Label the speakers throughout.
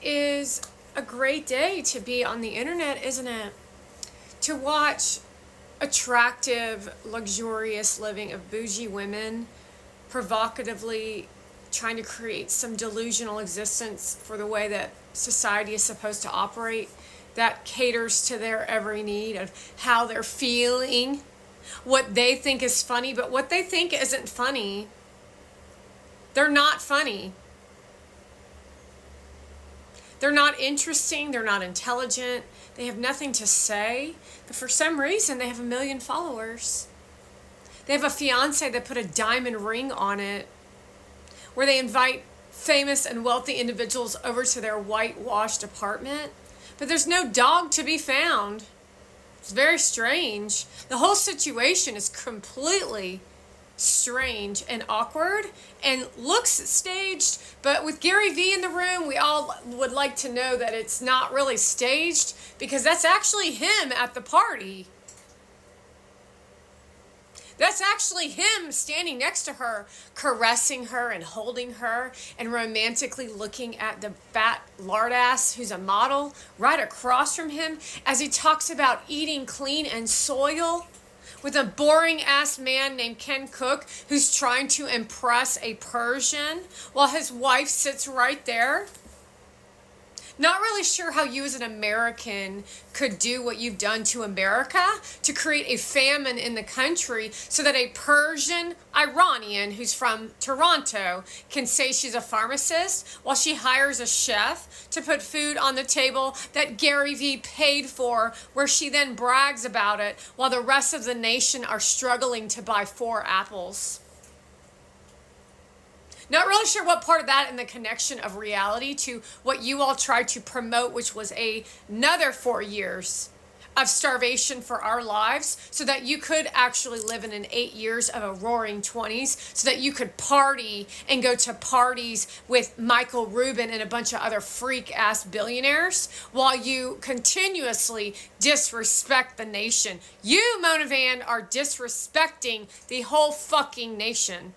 Speaker 1: It is a great day to be on the internet, isn't it? To watch attractive, luxurious living of bougie women provocatively trying to create some delusional existence for the way that society is supposed to operate that caters to their every need of how they're feeling, what they think is funny, but what they think isn't funny. They're not funny. They're not interesting, they're not intelligent, they have nothing to say, but for some reason they have 1 million followers. They have a fiance that put a diamond ring on it, where they invite famous and wealthy individuals over to their whitewashed apartment, but there's no dog to be found. It's very strange. The whole situation is completely strange and awkward and looks staged, but with Gary Vee in the room, we all would like to know that it's not really staged, because that's actually him at the party. That's actually him standing next to her, caressing her and holding her and romantically looking at the fat lard ass who's a model right across from him as he talks about eating clean and soil with a boring ass man named Ken Cook who's trying to impress a Persian while his wife sits right there. Not really sure how you as an American could do what you've done to America to create a famine in the country so that a Persian Iranian who's from Toronto can say she's a pharmacist while she hires a chef to put food on the table that Gary Vee paid for, where she then brags about it while the rest of the nation are struggling to buy 4 apples. Not really sure what part of that and the connection of reality to what you all tried to promote, which was another 4 years of starvation for our lives so that you could actually live in an 8 years of a roaring 20s so that you could party and go to parties with Michael Rubin and a bunch of other freak ass billionaires while you continuously disrespect the nation. You, Mona Van, are disrespecting the whole fucking nation.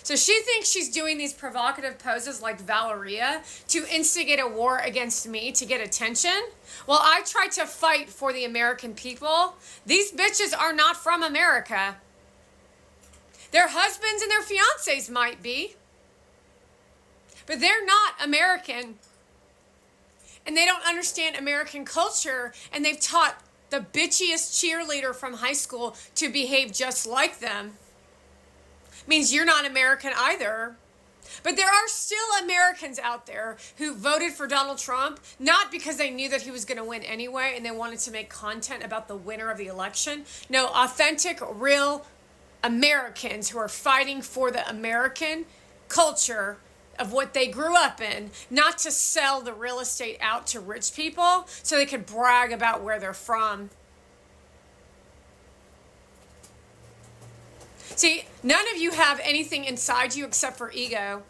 Speaker 1: So she thinks she's doing these provocative poses like Valeria to instigate a war against me to get attention. While I try to fight for the American people, these bitches are not from America. Their husbands and their fiancés might be, but they're not American. And they don't understand American culture, and they've taught the bitchiest cheerleader from high school to behave just like them. Means you're not American either. But there are still Americans out there who voted for Donald Trump, not because they knew that he was going to win anyway and they wanted to make content about the winner of the election. No, authentic, real Americans who are fighting for the American culture of what they grew up in, not to sell the real estate out to rich people so they could brag about where they're from. See, none of you have anything inside you except for ego.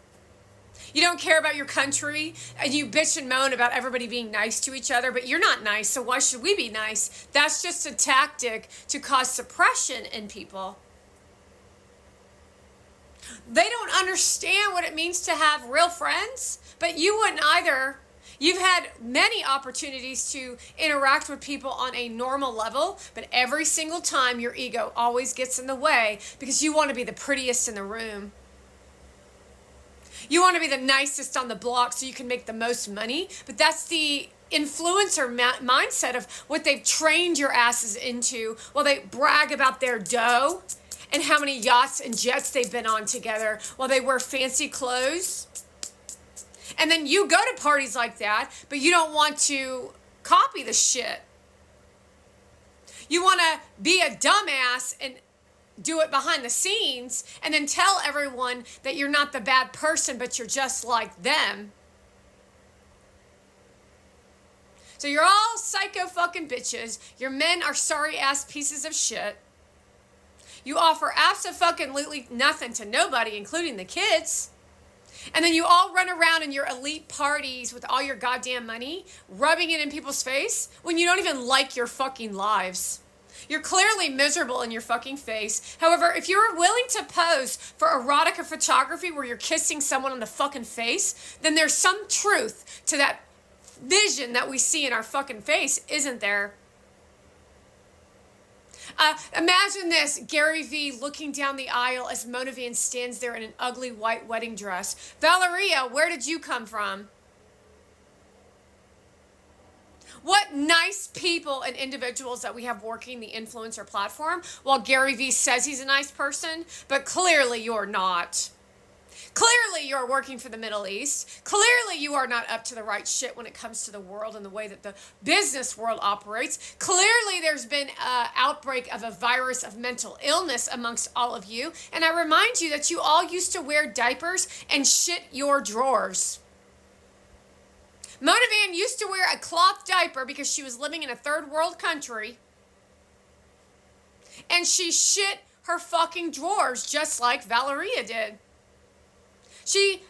Speaker 1: You don't care about your country, and you bitch and moan about everybody being nice to each other, but you're not nice, so why should we be nice? That's just a tactic to cause suppression in people. They don't understand what it means to have real friends, but you wouldn't either. You've had many opportunities to interact with people on a normal level, but every single time your ego always gets in the way because you want to be the prettiest in the room. You want to be the nicest on the block so you can make the most money, but that's the influencer mindset of what they've trained your asses into while they brag about their dough and how many yachts and jets they've been on together while they wear fancy clothes. And then you go to parties like that, but you don't want to copy the shit. You want to be a dumbass and do it behind the scenes and then tell everyone that you're not the bad person, but you're just like them. So you're all psycho fucking bitches. Your men are sorry ass pieces of shit. You offer absolutely nothing to nobody, including the kids. And then you all run around in your elite parties with all your goddamn money, rubbing it in people's face when you don't even like your fucking lives. You're clearly miserable in your fucking face. However, if you're willing to pose for erotica photography where you're kissing someone on the fucking face, then there's some truth to that vision that we see in our fucking face, isn't there? Imagine this, Gary Vee looking down the aisle as Mona Van stands there in an ugly white wedding dress. Valeria, where did you come from? What nice people and individuals that we have working the influencer platform, while Gary Vee says he's a nice person, but clearly you're not. Clearly you're working for the Middle East. Clearly you are not up to the right shit when it comes to the world and the way that the business world operates. Clearly there's been an outbreak of a virus of mental illness amongst all of you. And I remind you that you all used to wear diapers and shit your drawers. Mona Van used to wear a cloth diaper because she was living in a third world country. And she shit her fucking drawers just like Valeria did.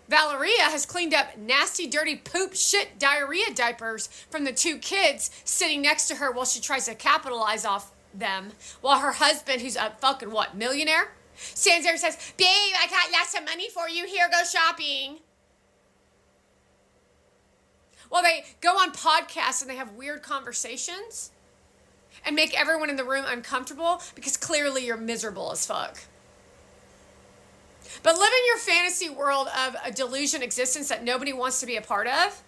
Speaker 1: Valeria has cleaned up nasty, dirty poop, shit, diarrhea diapers from the two kids sitting next to her while she tries to capitalize off them. While her husband, who's a fucking millionaire, stands there and says, babe, I got lots of money for you. Here, go shopping. Well, they go on podcasts and they have weird conversations and make everyone in the room uncomfortable because clearly you're miserable as fuck. But living your fantasy world of a delusion existence that nobody wants to be a part of,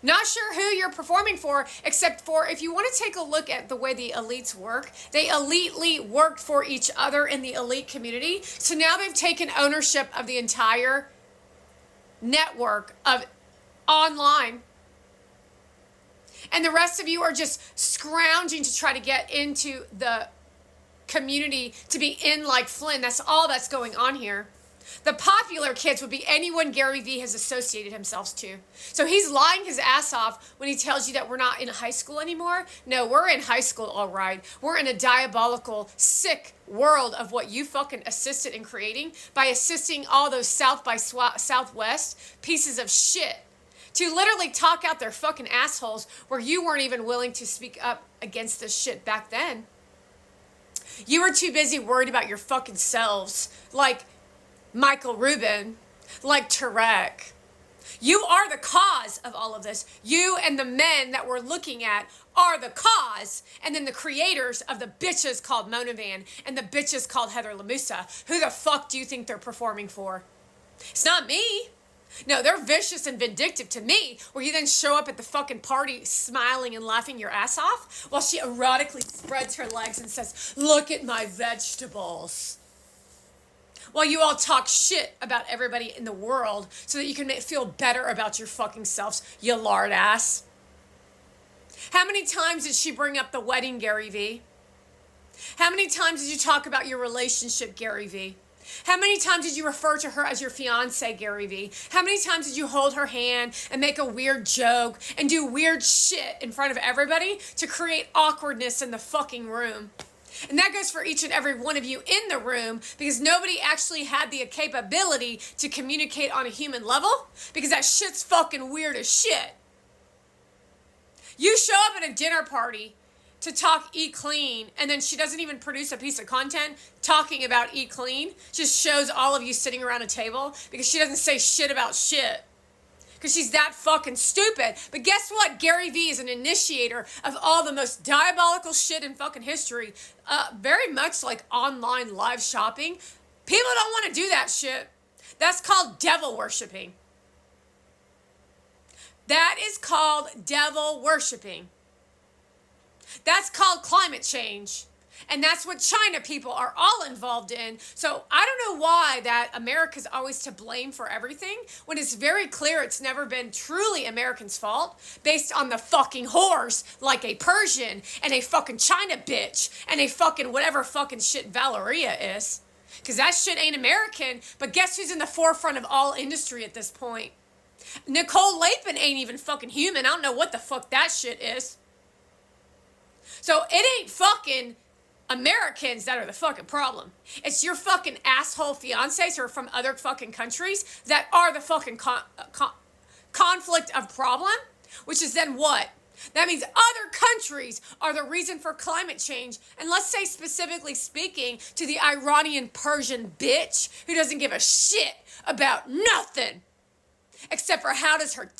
Speaker 1: not sure who you're performing for, except for if you want to take a look at the way the elites work, they elitely worked for each other in the elite community. So now they've taken ownership of the entire network of online. And the rest of you are just scrounging to try to get into the community to be in like Flynn. That's all that's going on here. The popular kids would be anyone Gary Vee has associated himself to. So he's lying his ass off when he tells you that we're not in high school anymore. No, we're in high school, all right. We're in a diabolical, sick world of what you fucking assisted in creating by assisting all those South by Southwest pieces of shit to literally talk out their fucking assholes where you weren't even willing to speak up against this shit back then. You were too busy worried about your fucking selves, like Michael Rubin, like Tarek. You are the cause of all of this. You and the men that we're looking at are the cause. And then the creators of the bitches called Mona Van and the bitches called Heather Lamusa. Who the fuck do you think they're performing for? It's not me. No, they're vicious and vindictive to me, where you then show up at the fucking party smiling and laughing your ass off while she erotically spreads her legs and says, look at my vegetables. While you all talk shit about everybody in the world so that you can feel better about your fucking selves, you lard ass. How many times did she bring up the wedding, Gary Vee? How many times did you talk about your relationship, Gary Vee? How many times did you refer to her as your fiance, Gary Vee? How many times did you hold her hand and make a weird joke and do weird shit in front of everybody to create awkwardness in the fucking room? And that goes for each and every one of you in the room because nobody actually had the capability to communicate on a human level because that shit's fucking weird as shit. You show up at a dinner party to talk Eat Clean, and then she doesn't even produce a piece of content talking about Eat Clean. Just shows all of you sitting around a table because she doesn't say shit about shit. Because she's that fucking stupid. But guess what? Gary Vee is an initiator of all the most diabolical shit in fucking history. Very much like online live shopping. People don't want to do that shit. That's called devil worshipping. That is called devil worshipping. That's called climate change. And that's what China people are all involved in. So I don't know why that America's always to blame for everything when it's very clear it's never been truly Americans' fault based on the fucking whores like a Persian and a fucking China bitch and a fucking whatever fucking shit Valeria is. Because that shit ain't American. But guess who's in the forefront of all industry at this point? Nicole Lapin ain't even fucking human. I don't know what the fuck that shit is. So it ain't fucking Americans that are the fucking problem. It's your fucking asshole fiancés who are from other fucking countries that are the fucking conflict of problem, which is then what? That means other countries are the reason for climate change. And let's say, specifically speaking, to the Iranian Persian bitch who doesn't give a shit about nothing except for how does her